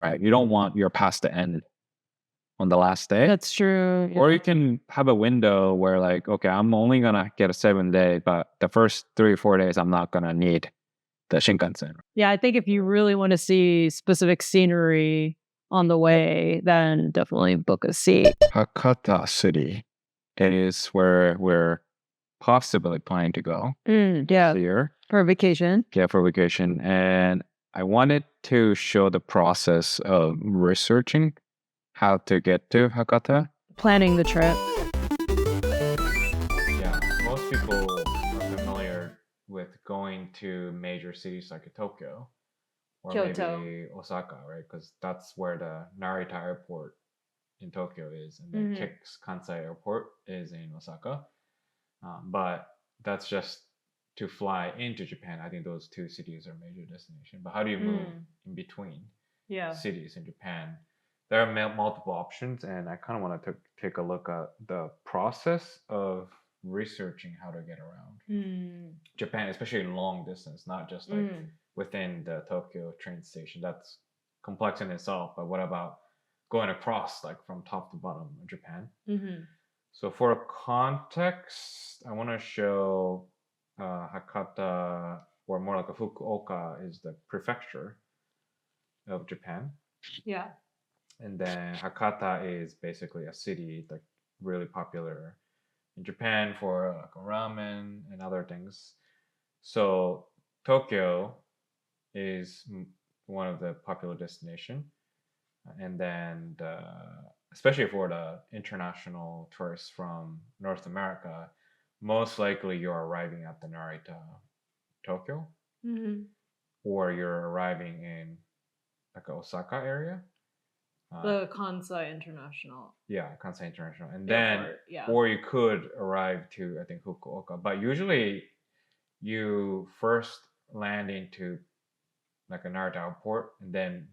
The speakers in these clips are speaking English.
right? You don't want your pass to end on the last day. That's true. Or Yeah. you can have a window where like, okay, I'm only gonna get a 7 day, but the first 3 or 4 days I'm not gonna need the Shinkansen. Yeah, I think if you really want to see specific scenery on the way, then definitely book a seat. Hakata City is where we're possibly planning to go Yeah, this year. for vacation. Yeah, for vacation. And I wanted to show the process of researching how to get to Hakata. Planning the trip. Yeah, most people are familiar with going to major cities like Tokyo or Kyoto. maybe Osaka, right? Because that's where the Narita Airport in Tokyo is, and the Hmm. Kix Kansai Airport is in Osaka. But that's just to fly into Japan. I think those two cities are major destination. But how do you move in between Yeah. cities in Japan? There are multiple options, and I kind of want to take a look at the process of researching how to get around Japan, especially in long distance, not just like within the Tokyo train station. That's complex in itself. But what about going across, like from top to bottom of Japan? So for context, I want to show Hakata, or more like a Fukuoka, is the prefecture of Japan, Yeah. and then Hakata is basically a city like really popular in Japan for like ramen and other things. So Tokyo is one of the popular destination, and then especially for the international tourists from North America, most likely you're arriving at the Narita Tokyo, or you're arriving in like Osaka area. The Kansai International Yeah, Kansai International, and then Airport. Yeah. or you could arrive to I think Fukuoka, but usually you first land into like a Narita airport, and then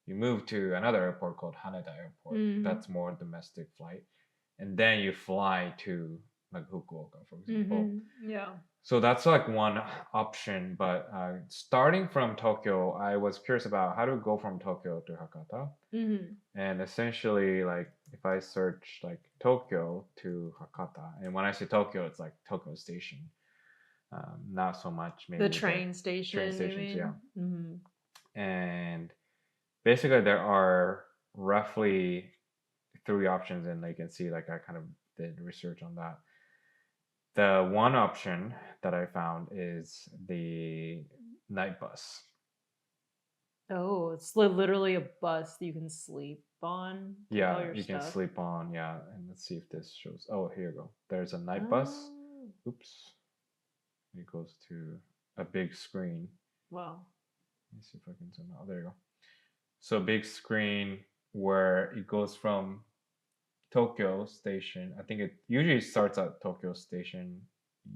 you move to another airport called Haneda Airport. That's more domestic flight, and then you fly to like Fukuoka, for example. Yeah. So that's like one option. But starting from Tokyo, I was curious about how to go from Tokyo to Hakata. And essentially, like if I search like Tokyo to Hakata, and when I say Tokyo, it's like Tokyo Station, not so much maybe The train station, train you stations, yeah. mean? And basically, there are roughly three options, and you can see like I kind of did research on that. The one option that I found is the night bus. Oh, it's literally a bus that you can sleep on. Take all Yeah, your you can stuff. sleep on. Yeah, and let's see if this shows. Oh, here you go. There's a night bus. Oh, Oops. It goes to a big screen. wow. Let me see if I can zoom out. There you go. So big screen where it goes from Tokyo Station. I think it usually starts at Tokyo Station,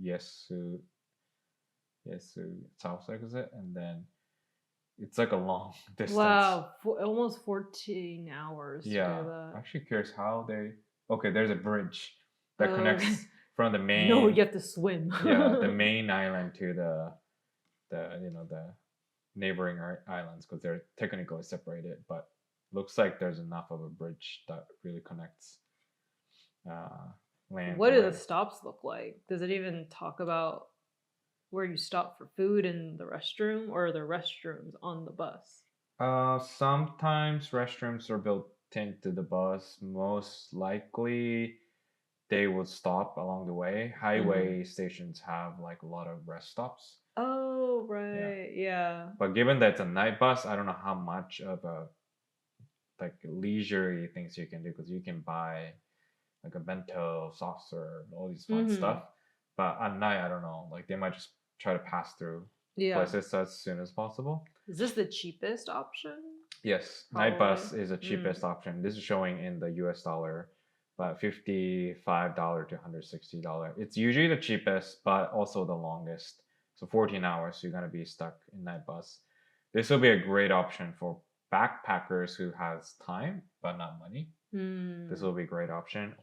Yesu South Exit, and then it's like a long distance. Wow, almost 14 hours to Yeah, do that. I'm actually curious how they. Okay, there's a bridge that connects Okay. from the main. No, you have to swim. Yeah, the main island to the neighboring islands, because they're technically separated, but looks like there's enough of a bridge that really connects land What to do the land. stops look like? Does it even talk about where you stop for food and the restroom, or are the restrooms on the bus? Sometimes restrooms are built into the bus. Most likely, they would stop along the way. Highway stations have like a lot of rest stops. Oh, right. Yeah. But given that it's a night bus, I don't know how much of a like leisurely things you can do, because you can buy like a bento, soft serve, all these fun stuff. But at night, I don't know. Like they might just try to pass through Yeah. places as soon as possible. Is this the cheapest option? Yes, night Probably. bus is the cheapest option. This is showing in the US dollar, about $55 to $160. It's usually the cheapest, but also the longest. So 14 hours, so you're gonna be stuck in night bus. This will be a great option for backpackers who has time but not money. This will be a great option.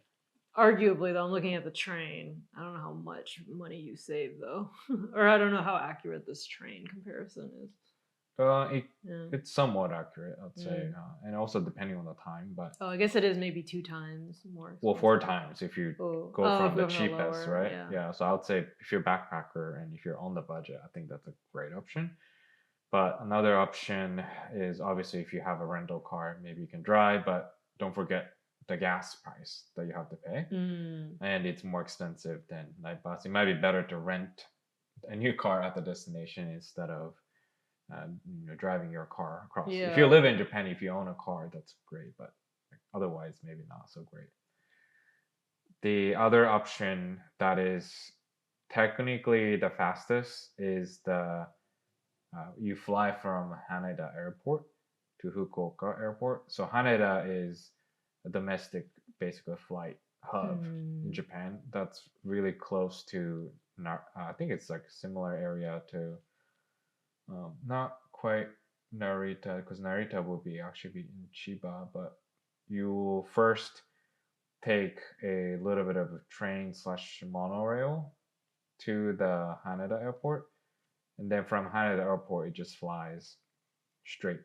Arguably, though, I'm looking at the train. I don't know how much money you save, though. Or I don't know how accurate this train comparison is. Yeah. It's somewhat accurate, I'd say, Mm. and also depending on the time. But Oh, I guess it is maybe 2 times more well, 4 expensive. times if you Oh, go oh, if from you the go from the cheapest, lower, right? yeah. Yeah. So I would say if you're a backpacker and if you're on the budget, I think that's a great option. But another option is obviously if you have a rental car, maybe you can drive, but don't forget the gas price that you have to pay. Mm. And it's more expensive than night bus. It might be better to rent a new car at the destination instead of driving your car across. If you Yeah. live in Japan, if you own a car, that's great, but otherwise, maybe not so great. The other option that is technically the fastest is the you fly from Haneda Airport to Fukuoka Airport. So Haneda is a domestic, basically flight hub in Mm. Japan. That's really close to. I think it's like similar area to not quite Narita because Narita will be actually be in Chiba, but you will first take a little bit of a train slash monorail to the Haneda Airport, and then from Haneda Airport it just flies straight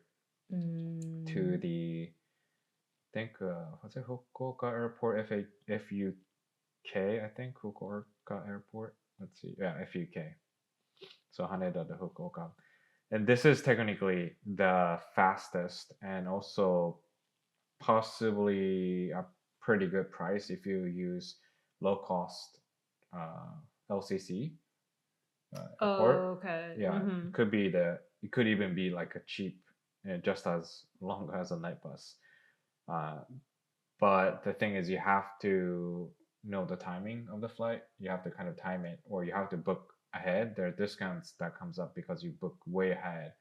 to Mm. the I think what's it Fukuoka Airport FUK I think Fukuoka Airport. Let's see, yeah FUK. So Haneda to Fukuoka, and this is technically the fastest and also possibly a pretty good price if you use low cost uh, LCC airport. Oh, okay. Yeah, Mm-hmm. it could even be like a cheap, just as long as a night bus. Uh, but the thing is, you have to know the timing of the flight. You have to kind of time it, or you have to book ahead. There are discounts that comes up because you book way ahead,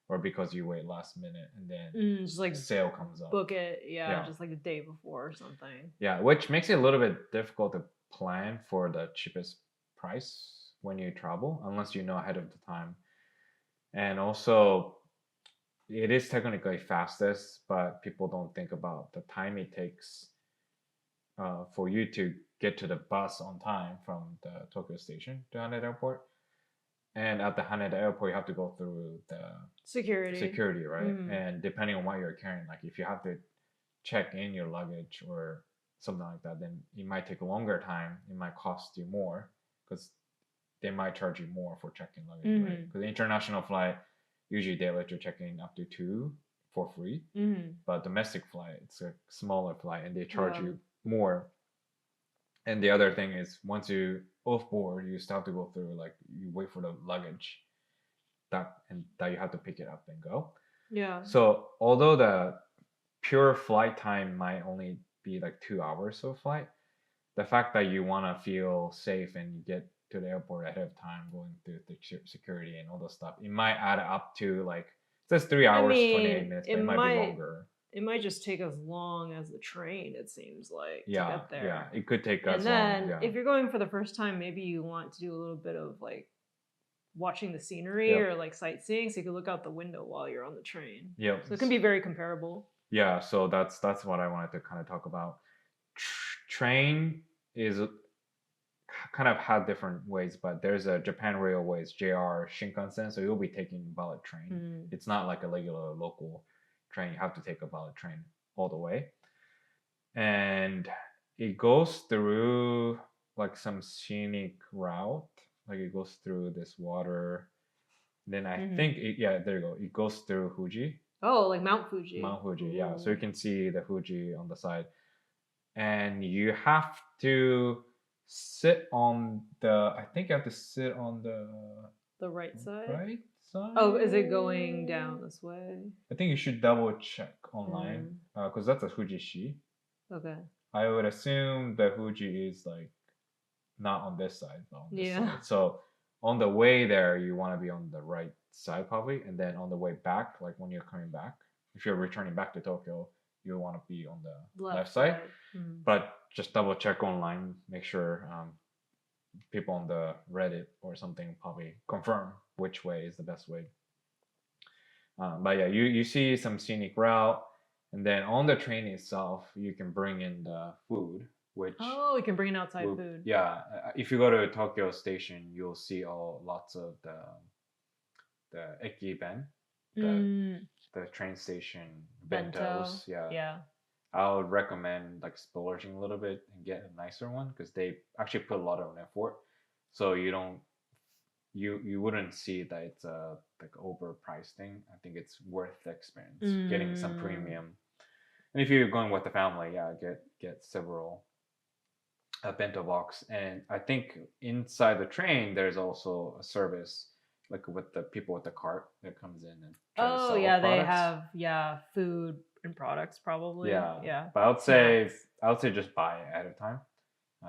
or because you wait last minute, and then Just like sale comes up. book it, yeah, Yeah, just like a day before or something. yeah, which makes it a little bit difficult to plan for the cheapest price when you travel, unless you know ahead of the time. And also, it is technically fastest, but people don't think about the time it takes for you to get to the bus on time from the Tokyo station to Haneda Airport. And at the Haneda Airport, you have to go through the security, right? Mm-hmm. And depending on what you're carrying, like if you have to check in your luggage or something like that, then it might take a longer time. It might cost you more because they might charge you more for checking luggage, Mm-hmm. right? Because the international flight, usually they let you check in up to two for free. Mm-hmm. But domestic flight, it's a smaller flight and they charge Yeah. you more. And the other thing is once you off board, you still have to go through like you wait for the luggage that you have to pick it up and go. Yeah. So although the pure flight time might only be like 2 hours of flight, the fact that you want to feel safe and you get to the airport ahead of time, going through the security and all the stuff, it might add up to like it says 3 hours, 28 minutes, it but it might be longer. It might just take as long as the train, it seems like, to Yeah, get there. yeah, it could take And as then long. Yeah, if you're going for the first time, maybe you want to do a little bit of like watching the scenery Yep. or like sightseeing, so you can look out the window while you're on the train. Yep. So it can be very comparable. Yeah, so that's what I wanted to kind of talk about. Train is kind of had different ways, but there's a Japan Railways JR Shinkansen, so you'll be taking bullet train. Mm. It's not like a regular local train. You have to take a bullet train all the way, and it goes through like some scenic route. Like it goes through this water. Then I think yeah, there you go. It goes through Fuji. Oh, like Mount Fuji. Mount Fuji, yeah. So Ooh. you can see the Fuji on the side, and you have to sit on the. I think you have to sit on the right side. Right side. Oh, is it going down this way? I think you should double check online because that's a Fujishi. Okay. I would assume the Fuji is like not on this side, but on this side. So on the way there, you want to be on the right side probably, and then on the way back, like when you're coming back, if you're returning back to Tokyo, you want to be on the left side. But just double check online, make sure people on the Reddit or something probably confirm which way is the best way. But yeah, you see some scenic route, and then on the train itself, you can bring in the food. Which we can bring in outside food. Yeah, if you go to Tokyo Station, you'll see lots of the Ekiben, Mm, the train station bento. bentos. Yeah, Yeah. I would recommend like splurging a little bit and get a nicer one because they actually put a lot of effort. So you don't you wouldn't see that it's a like overpriced thing. I think it's worth the experience getting some Mm. premium. And if you're going with the family, yeah, get several bento box. And I think inside the train there's also a service like with the people with the cart that comes in and try to Oh sell yeah, they products. have food and products probably. Yeah, Yeah. but Snacks. I would say just buy it ahead of time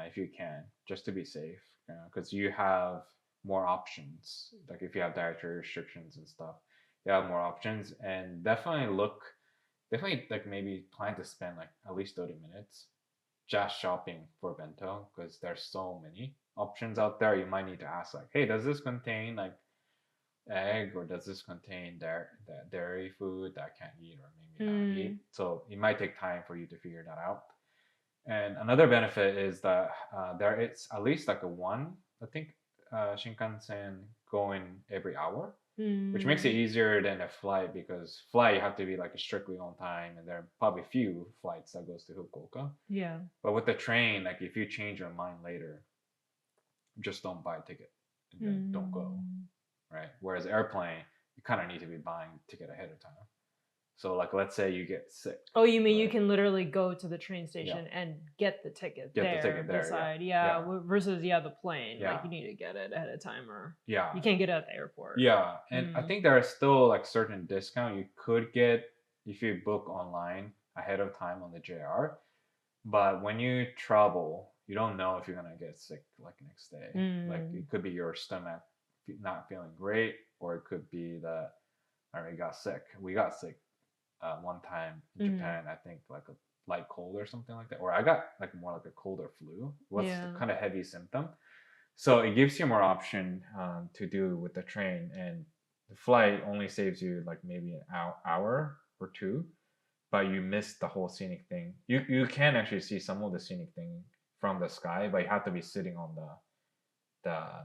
if you can, just to be safe, because you have more options. Like if you have dietary restrictions and stuff, you have more options, and definitely like maybe plan to spend like at least 30 minutes just shopping for bento because there's so many options out there. You might need to ask like, hey, does this contain like egg or does this contain dairy food that I can't eat or maybe not eat? Mm. So it might take time for you to figure that out. And another benefit is that there is at least like a one, I think, Shinkansen going every hour, which makes it Mm. easier than a flight because flight you have to be like strictly on time, and there are probably few flights that goes to Fukuoka. Yeah. But with the train, like if you change your mind later, just don't buy a ticket and then don't go, Mm. right? Whereas airplane, you kind of need to be buying ticket ahead of time. So like let's say you get sick, Oh, you mean you right? can literally go to the train Yeah, station and get the ticket get the there ticket there. beside, Yeah, versus the plane. Like yeah, you need to get it ahead of time, or yeah, you can't get it at the airport. yeah. And I Mm. think there are still like certain discount you could get if you book online ahead of time on the JR. But when you travel, you don't know if you're gonna get sick like next day. Like Mm. it could be your stomach not feeling great, or it could be that I already got sick. We got sick one time in Mm. Japan. I think like a light cold or something like that, or I got like more like a cold or flu. What's the Yeah. kind of heavy symptom? So it gives you more option to do with the train, and the flight only saves you like maybe an hour or two, but you miss the whole scenic thing. You can actually see some of the scenic thing from the sky, but you have to be sitting on the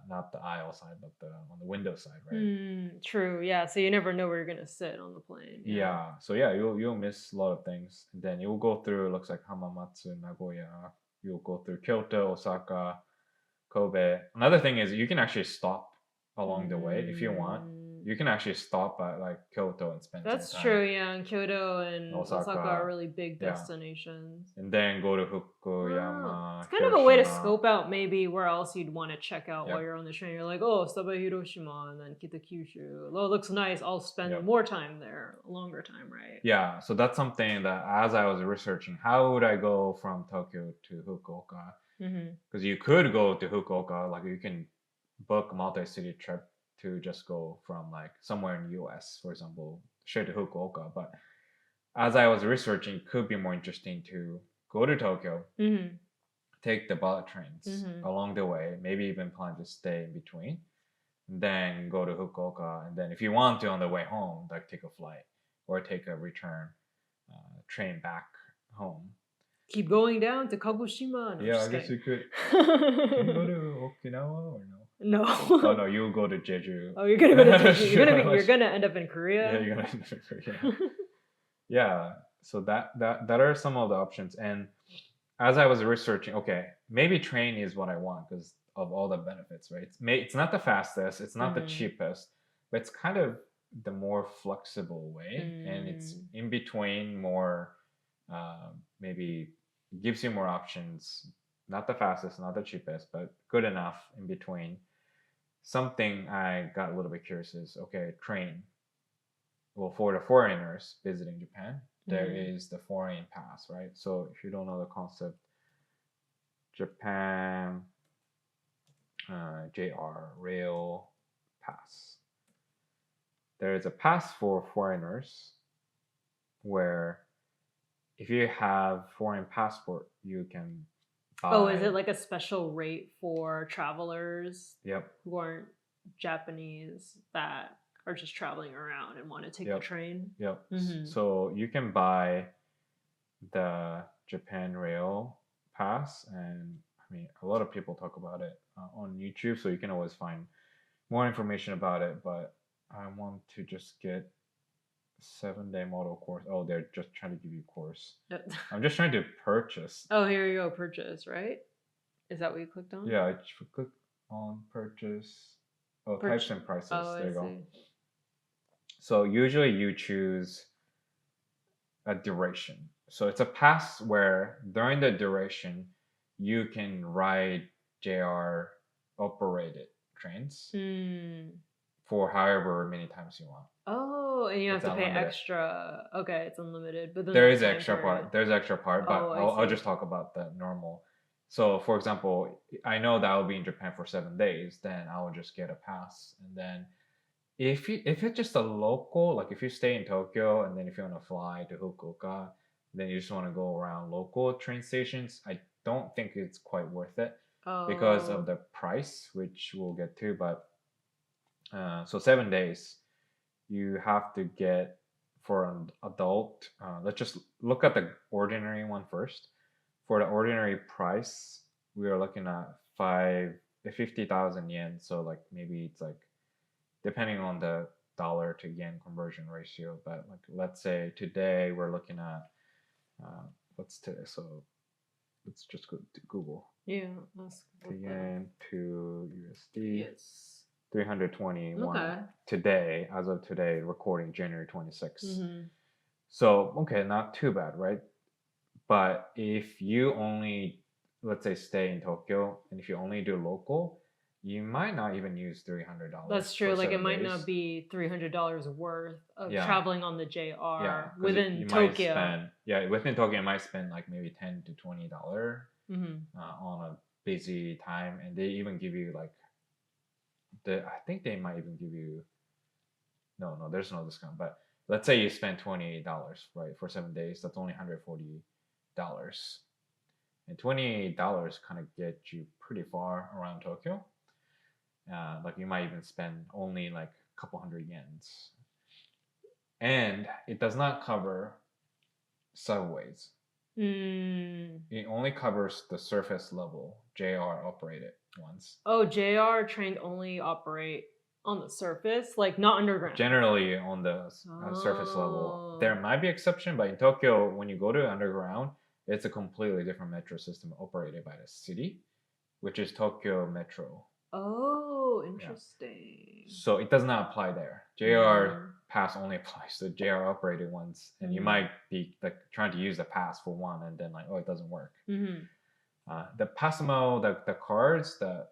not the aisle side, but the on the window side, right? Mm. True. Yeah. So you never know where you're gonna sit on the plane. Yeah. Yeah. So yeah, you'll miss a lot of things. And then you'll go through looks like Hamamatsu, Nagoya. You'll go through Kyoto, Osaka, Kobe. Another thing is you can actually stop along the way if you want. Mm. You can actually stop at like Kyoto and spend some That's time true. Yeah, and Kyoto in and Osaka are Osaka. really big Yeah. destinations. And then go to Wow. Fukuyama, It's kind of a way to Hiroshima. scope out maybe where else you'd want to check out while Yep. you're on the train. You're like, oh, stop at Hiroshima and then Kitakyushu. Oh, it looks nice. I'll spend Yep. more time there, a longer time, right? Yeah. So that's something that as I was researching, how would I go from Tokyo to Fukuoka? Mm-hmm. Because you could go to Fukuoka, like you can book a multi-city trip to just go from like somewhere in the US, for example, straight to Fukuoka. But as I was researching, it could be more interesting to go to Tokyo, Mm-hmm. take the bullet trains Mm-hmm. along the way, maybe even plan to stay in between, then go to Fukuoka, and then if you want to on the way home, like take a flight or take a return train back home. Keep going down to Kagoshima. No, Yeah, just I guess kidding. you could. Can you go to Okinawa or no? No. Oh no, you'll go to Jeju. Oh, you're gonna go to Jeju. You're gonna end up in Korea. Yeah, you're gonna yeah. Yeah. So that are some of the options. And as I was researching, okay, maybe train is what I want because of all the benefits, right? It's not the fastest, it's not the Mm. cheapest, but it's kind of the more flexible way, and it's Mm. in between more, maybe gives you more options. Not the fastest, not the cheapest, but good enough in between. Something I got a little bit curious is okay, train. Well, for the foreigners visiting Japan, there Mm. is the foreign pass, right? So if you don't know the concept, Japan JR Rail Pass. There is a pass for foreigners where if you have foreign passport, you can buy. Oh, is it like a special rate for travelers Yep. who aren't Japanese that are just traveling around and want to take the Yep. train? Yep. Mhm. So you can buy the Japan Rail Pass, and I mean a lot of people talk about it on YouTube, so you can always find more information about it. But I want to just get 7-day model course. Oh, they're just trying to give you course. Yep. I'm just trying to purchase. Oh, here you go. Purchase, right? Is that what you clicked on? Yeah, I click on purchase. Oh, types and prices. Oh, there you go. see. So usually you choose a duration. So it's a pass where during the duration you can ride JR operated trains for however many times you want. Oh, and you have It's to pay unlimited. extra. Okay, it's unlimited, but then There that is time extra period- part. There's extra part, but Oh, I I'll see. just talk about the normal. So, for example, I know that I'll be in Japan for 7 days. Then I will just get a pass, and then if it's just a local, like if you stay in Tokyo, and then if you want to fly to Fukuoka, then you just want to go around local train stations. I don't think it's quite worth it because of Oh. the price, which we'll get to. But so 7 days, you have to get for an adult. Let's just look at the ordinary one first. For the ordinary price, we are looking at 50,000 yen. So like maybe it's like depending on the dollar to yen conversion ratio. But like let's say today we're looking at what's today? So let's just go to Google. Yeah, that's To yen to USD. Yes. 321 Okay. today, as of today, recording January 26th. Mm-hmm. So, okay, not too bad, right? But if you only, let's say, stay in Tokyo, and if you only do local, you might not even use $300. That's true. for Like it 7 might days. not be $300 worth of Yeah. traveling on the JR Yeah, 'cause within you Tokyo. Might spend, within Tokyo, you might spend like maybe $10 to $20 on a busy time, and they even give you like I think they might even give you no, there's no discount. But let's say you spend $28, right, for 7 days. That's only $140, and $28 kind of get you pretty far around Tokyo. Like you might even spend only like a couple hundred yens, and it does not cover subways. It only covers the surface level JR operated ones. Oh, JR trains only operate on the surface, like not underground. Generally on the surface level. There might be exception, but in Tokyo, when you go to underground, it's a completely different metro system operated by the city, which is Tokyo Metro. Oh, interesting. So it does not apply there. JR pass only applies to JR operated ones, and you might be like trying to use the pass for one, and then like, oh, it doesn't work. The Passmo, the cards, the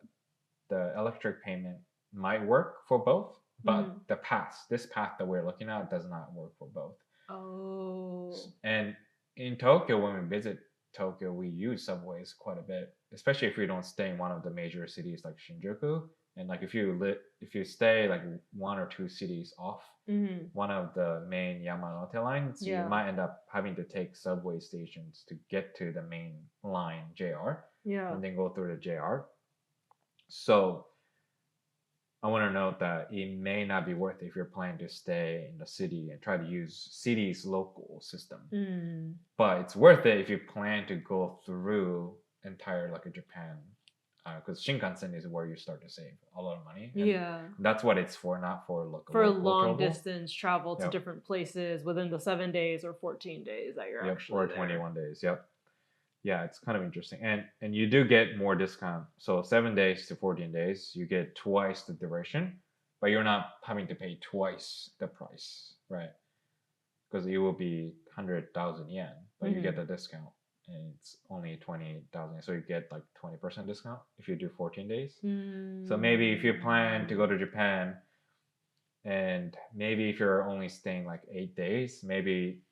electric payment might work for both, but this path that we're looking at does not work for both. Oh. And in Tokyo, when we visit Tokyo, we use subways quite a bit, especially if we don't stay in one of the major cities like Shinjuku. And like if you stay like one or two cities off one of the main Yamanote lines, you might end up having to take subway stations to get to the main line JR, and then go through the JR. So I want to note that it may not be worth it if you're planning to stay in the city and try to use city's local system. But it's worth it if you plan to go through entire like a Japan, because Shinkansen is where you start to save a lot of money. That's what it's for, not for for long distance travel to different places within the 7 days or 14 days that you're actually or 21 days. Yeah, it's kind of interesting, and you do get more discount. So 7 days to 14 days, you get twice the duration, but you're not having to pay twice the price, right? Because it will be 100,000 yen, but you get the discount, and it's only 20,000, so you get like 20% discount if you do 14 days. So maybe if you plan to go to Japan, and maybe if you're only staying like 8 days, maybe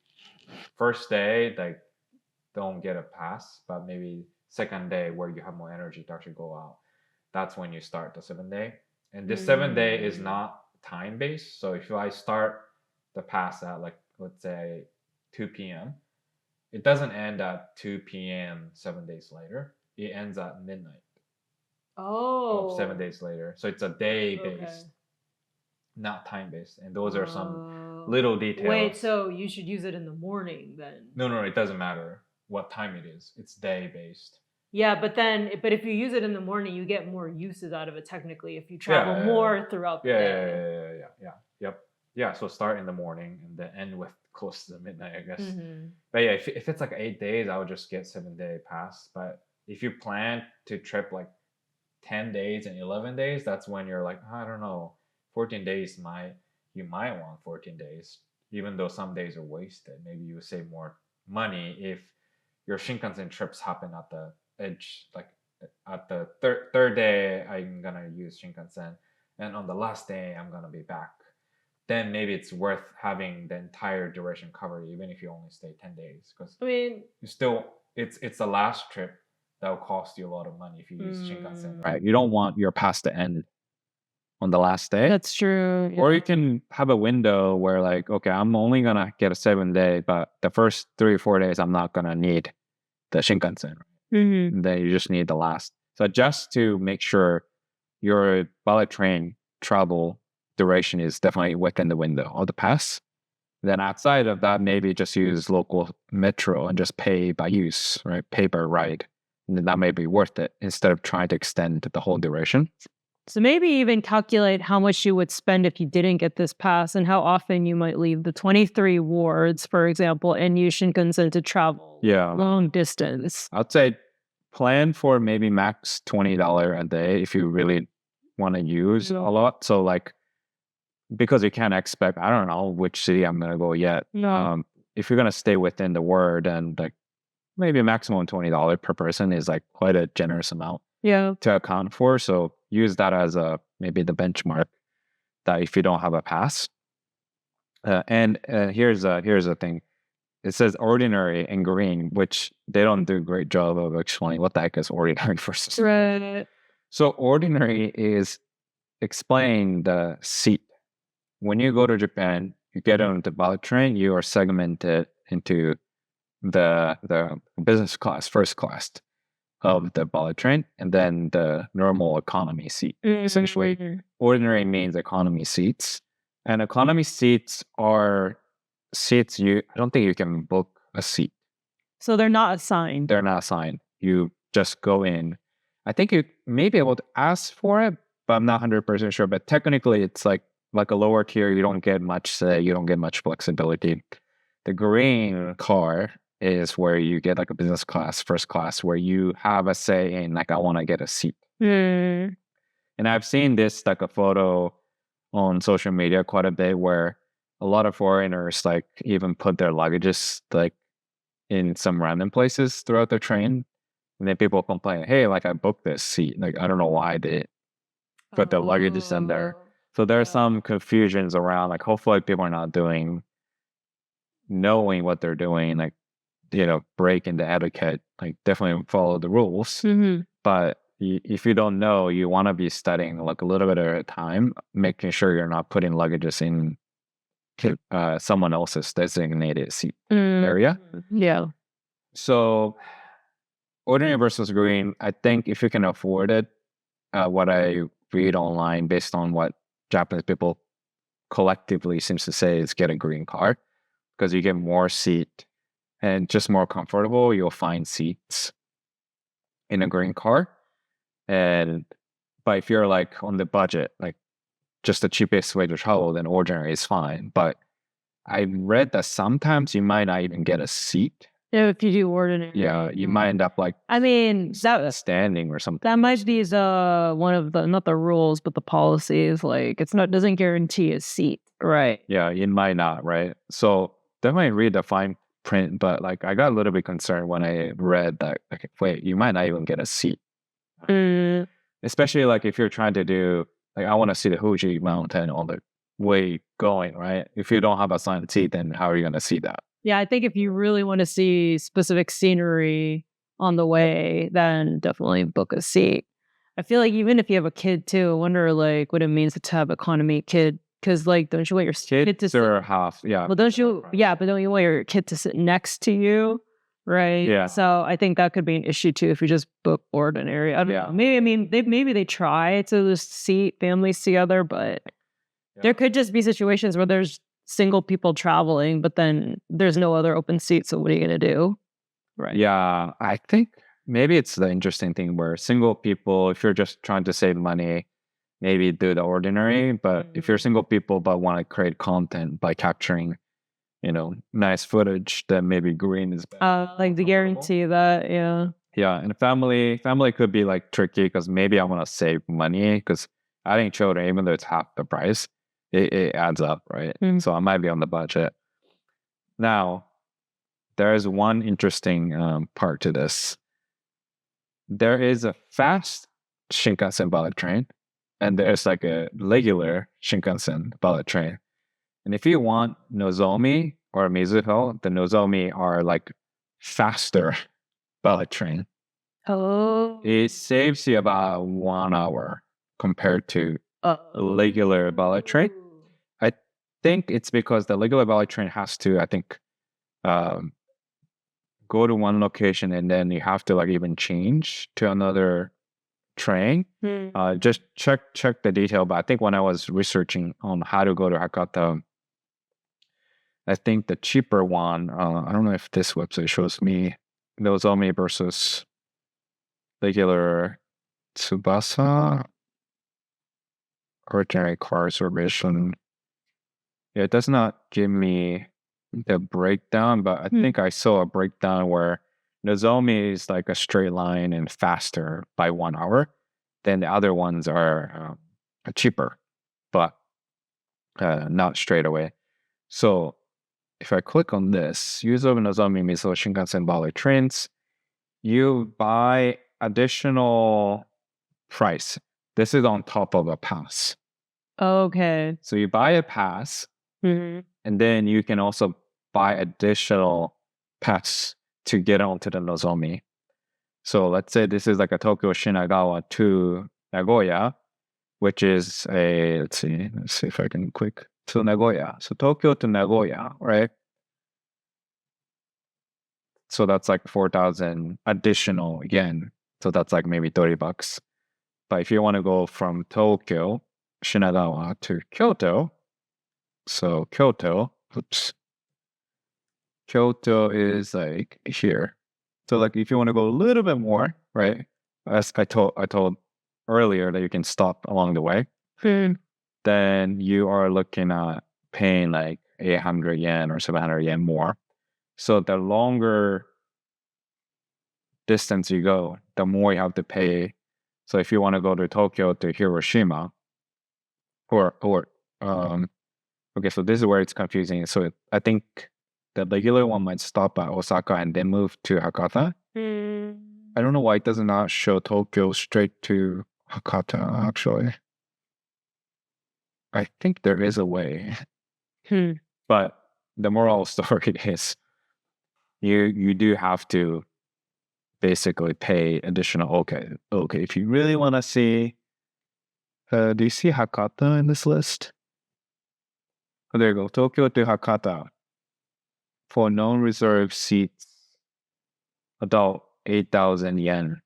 first day like don't get a pass, but maybe second day where you have more energy to actually go out, that's when you start the 7 day. And this 7 day is not time based. So if I start the pass at like, let's say 2 p.m., it doesn't end at 2 p.m. 7 days later. It ends at midnight. Of 7 days later. So it's a day based, not time based. And those are some little details. Wait, so you should use it in the morning then? No, it doesn't matter what time it is. It's day based. Yeah, but if you use it in the morning, you get more uses out of it technically if you travel more throughout the day. Yeah. Yep. Yeah, so start in the morning and then end with close to midnight, I guess. Mm-hmm. But yeah, if it's like 8 days, I would just get 7 day pass. But if you plan to trip like 10 days and 11 days, that's when you're like, I don't know, 14 days you might want 14 days, even though some days are wasted. Maybe you save more money if your Shinkansen trips happen at the edge, like at the third day, I'm gonna use Shinkansen, and on the last day, I'm gonna be back. Then maybe it's worth having the entire duration covered, even if you only stay 10 days, because I mean, you still it's the last trip that will cost you a lot of money if you use Shinkansen, mm, right? You don't want your pass to end on the last day. that's true. Or Yeah. you can have a window where like, okay, I'm only gonna get a 7 day, but the first 3 or 4 days I'm not gonna need the Shinkansen. Mm-hmm. Then you just need the last. So just to make sure your bullet train travel duration is definitely within the window of the pass. Then outside of that, maybe just use local metro and just pay by use, right? Pay per ride. And then that may be worth it instead of trying to extend the whole duration. So maybe even calculate how much you would spend if you didn't get this pass and how often you might leave the 23 wards, for example, and use Shinkansen to travel long distance. I'd say plan for maybe max $20 a day if you really want to use a lot. So like, because you can't expect, I don't know which city I'm going to go yet. If you're going to stay within the word, and like maybe a maximum $20 per person is like quite a generous amount to account for. So use that as maybe the benchmark that if you don't have a pass. And here's the thing. It says ordinary and green, which they don't do a great job of explaining what the heck is ordinary versus. Right. So ordinary is explain the seat. When you go to Japan, you get on the bullet train, you are segmented into the business class, first class of the bullet train, and then the normal economy seat. Essentially, ordinary means economy seats, and economy seats are seats I don't think you can book a seat. So they're not assigned. They're not assigned. You just go in. I think you may be able to ask for it, but I'm not 100% sure. But technically, it's like a lower tier. You don't get much say. You don't get much flexibility. The green car is where you get like a business class, first class, where you have a say in like, I want to get a seat. And I've seen this like a photo on social media quite a bit where a lot of foreigners like even put their luggages like in some random places throughout the train. And then people complain, hey, like I booked this seat. Like, I don't know why they put their luggages in there. So there's some confusions around, like hopefully people are not knowing what they're doing, like, breaking the etiquette, like definitely follow the rules. But if you don't know, you want to be studying like a little bit at a time, making sure you're not putting luggages in someone else's designated seat area. Yeah. So ordinary versus green, I think if you can afford it, what I read online based on what Japanese people collectively seems to say is get a green car, because you get more seat and just more comfortable. You'll find seats in a green car. But if you're like on the budget, like just the cheapest way to travel, then ordinary is fine. But I read that sometimes you might not even get a seat. Yeah, if you do ordinary. Yeah, you might end up like standing or something. That might be one of the, not the rules, but the policies. Like doesn't guarantee a seat, right? Yeah, it might not, right? So definitely read the fine print, but like I got a little bit concerned when I read that. Like, wait, you might not even get a seat. Especially like if you're trying to do like, I want to see the Fuji Mountain on the way going, right? If you don't have a assigned seat, then how are you going to see that? Yeah, I think if you really want to see specific scenery on the way, then definitely book a seat. I feel like even if you have a kid too, I wonder like what it means to have economy kid. Because like, don't you want your kid to sit? Well, don't you? Yeah, but don't you want your kid to sit next to you? Right. Yeah. So I think that could be an issue too if you just book ordinary. I don't know. Maybe they try to just seat families together, but there could just be situations where there's single people traveling, but then there's no other open seats. So what are you gonna do? Right. Yeah, I think maybe it's the interesting thing where single people, if you're just trying to save money, maybe do the ordinary. But if you're single people but want to create content by capturing, nice footage, then maybe green is better. Like the guarantee that, yeah. Yeah, and family could be like tricky because maybe I want to save money because adding children, even though it's half the price, it adds up, right? So I might be on the budget. Now, there is one interesting part to this. There is a fast Shinkansen bullet train, and there's like a regular Shinkansen bullet train. And if you want Nozomi or Mizuho, the Nozomi are like faster bullet train. Oh. It saves you about 1 hour compared to a regular bullet train. I think it's because the regular bullet train has to, go to one location and then you have to like even change to another train. Just check the detail. But I think when I was researching on how to go to Hakata, I think the cheaper one, I don't know if this website shows me Nozomi versus regular Tsubasa ordinary car reservation. It does not give me the breakdown, but I think I saw a breakdown where Nozomi is like a straight line and faster by 1 hour. Then the other ones are cheaper, but not straight away. So if I click on this, use of Nozomi Miso Shinkansen bullet trains, you buy additional price. This is on top of a pass. Okay. So you buy a pass, and then you can also buy additional pass to get onto the Nozomi. So let's say this is like a Tokyo Shinagawa to Nagoya, which is let's see if I can click to Nagoya. So Tokyo to Nagoya, right? So that's like 4,000 additional yen. So that's like maybe $30. But if you want to go from Tokyo, Shinagawa to Kyoto, so Kyoto is like here. So like if you want to go a little bit more, right? As I told earlier that you can stop along the way, then you are looking at paying like 800 yen or 700 yen more. So the longer distance you go, the more you have to pay. So if you want to go to Tokyo to Hiroshima, okay, so this is where it's confusing. So I think the regular one might stop at Osaka and then move to Hakata. I don't know why it does not show Tokyo straight to Hakata, actually. I think there is a way. But the moral of the story is you do have to basically pay additional. Okay, if you really want to see, do you see Hakata in this list? Oh, there you go. Tokyo to Hakata for non-reserved seats, adult 8,000 yen,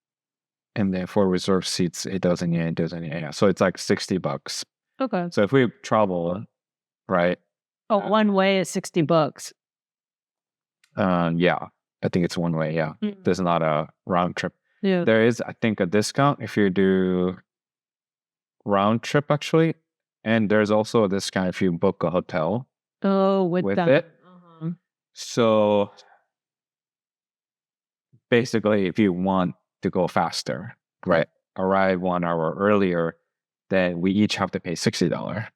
and then for reserved seats 8,000 yen, 8,000 yen. Yeah. So it's like $60. Okay. So if we travel, right? Oh, one way is $60. Yeah, I think it's one way. Yeah, there's not a round trip. Yeah, there is, I think, a discount if you do round trip actually, and there's also a discount if you book a hotel. Oh, with that. it. So basically, if you want to go faster, right, arrive 1 hour earlier, then we each have to pay $60.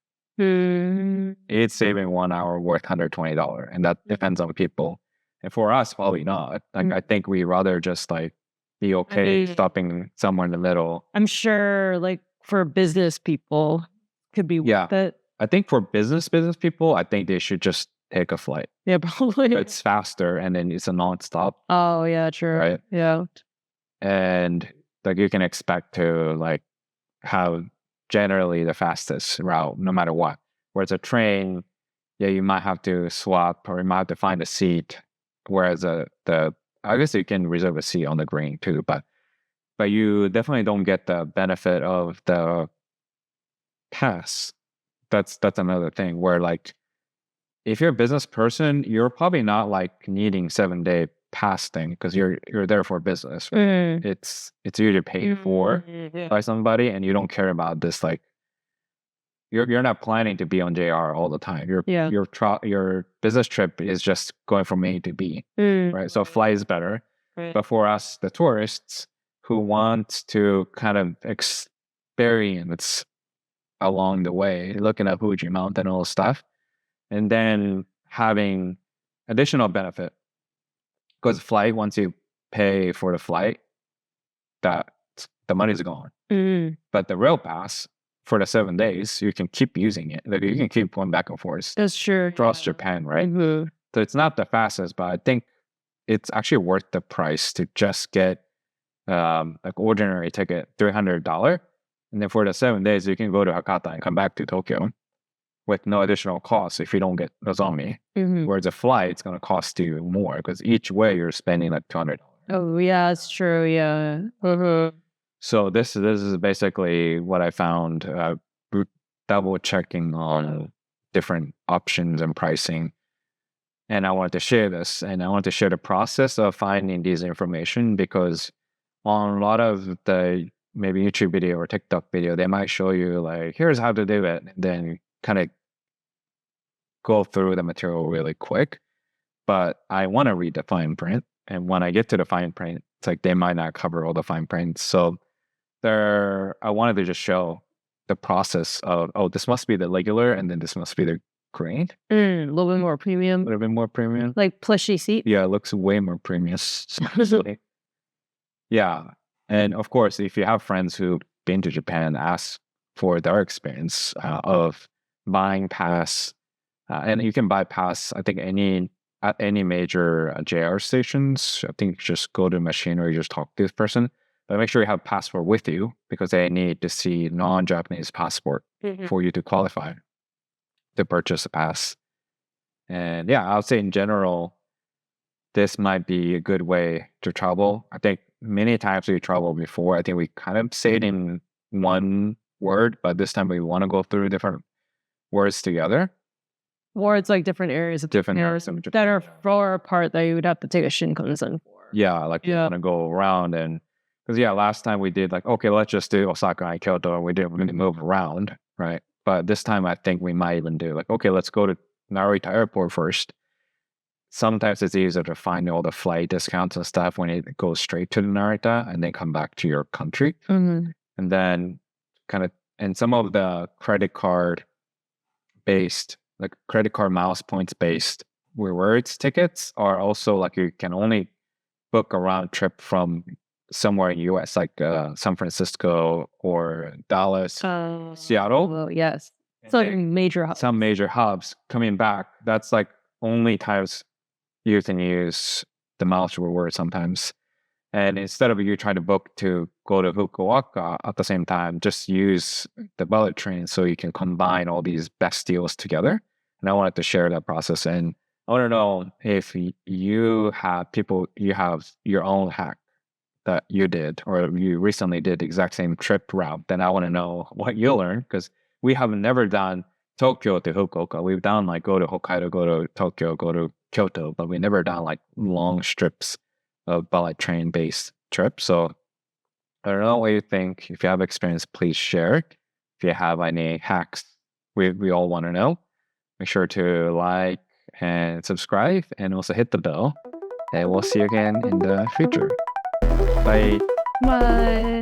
It's saving 1 hour worth $120, and that depends on people. And for us, probably not. Like I think we rather just like be okay stopping somewhere in the middle. I'm sure, like for business people, could be worth it. I think for business people, I think they should just take a flight. Yeah, probably. It's faster, and then it's a nonstop. Oh yeah, true. Right. Yeah. And like you can expect to like have generally the fastest route, no matter what. Whereas a train, you might have to swap or you might have to find a seat. Whereas the I guess you can reserve a seat on the green too, but you definitely don't get the benefit of the pass. That's another thing where like if you're a business person, you're probably not like needing 7-day pass thing because you're there for business. Right? It's usually paid for by somebody, and you don't care about this like you're not planning to be on JR all the time. Your business trip is just going from A to B, right? So flight is better. Right. But for us, the tourists who want to kind of experience along the way, looking at Fuji Mountain and all the stuff, and then having additional benefit, because flight, once you pay for the flight, that the money's gone. But the rail pass for the 7 days, you can keep using it. Like you can keep going back and forth That's true. across Japan, right? So it's not the fastest, but I think it's actually worth the price to just get like ordinary ticket, $300. And then for the 7 days, you can go to Hakata and come back to Tokyo with no additional cost if you don't get Nozomi. Whereas a flight, it's going to cost you more because each way you're spending like $200. Oh, yeah, that's true. Yeah. So this is basically what I found, double checking on different options and pricing. And I wanted to share this, and I want to share the process of finding these information, because on a lot of the maybe YouTube video or TikTok video, they might show you like, here's how to do it, and then kind of go through the material really quick. But I want to read the fine print, and when I get to the fine print, it's like they might not cover all the fine prints. So I wanted to just show the process of, oh, this must be the regular, and then this must be the green. A little bit more A premium. little bit more premium. Like plushy seat. Yeah, it looks way more premium. Yeah. And of course, if you have friends who've been to Japan, ask for their experience of buying pass. And you can buy pass, I think, at any major JR stations. I think just go to a machine or you just talk to this person. But make sure you have passport with you, because they need to see non-Japanese passport for you to qualify to purchase a pass. And yeah, I would say in general, this might be a good way to travel. I think many times we travel before, I think we kind of say it in one word, but this time we want to go through different words together. Or it's like different areas of Different Japan areas of Japan, that are far apart that you would have to take a Shinkansen for. Yeah, like you want to go around. And because last time we did like, okay, let's just do Osaka and Kyoto, and we didn't really move around, right? But this time I think we might even do like, okay, let's go to Narita Airport first. Sometimes it's easier to find all the flight discounts and stuff when it goes straight to the Narita and then come back to your country. And then and some of the credit card based, like credit card miles points based rewards tickets are also like, you can only book a round trip from somewhere in US, like San Francisco or Dallas, Seattle. Well, yes. So major hubs. Some major hubs coming back. That's like only times you can use the miles reward sometimes. And instead of you trying to book to go to Fukuoka at the same time, just use the bullet train so you can combine all these best deals together. And I wanted to share that process. And I want to know if you have your own hack that you did, or you recently did the exact same trip route. Then I want to know what you learned, because we have never done Tokyo to Fukuoka. We've done like go to Hokkaido, go to Tokyo, go to Kyoto, but we never done like long strips of bullet train based trips. So I don't know what you think. If you have experience, please share. If you have any hacks, we all want to know. Make sure to like and subscribe, and also hit the bell. And we'll see you again in the future. Bye. Bye.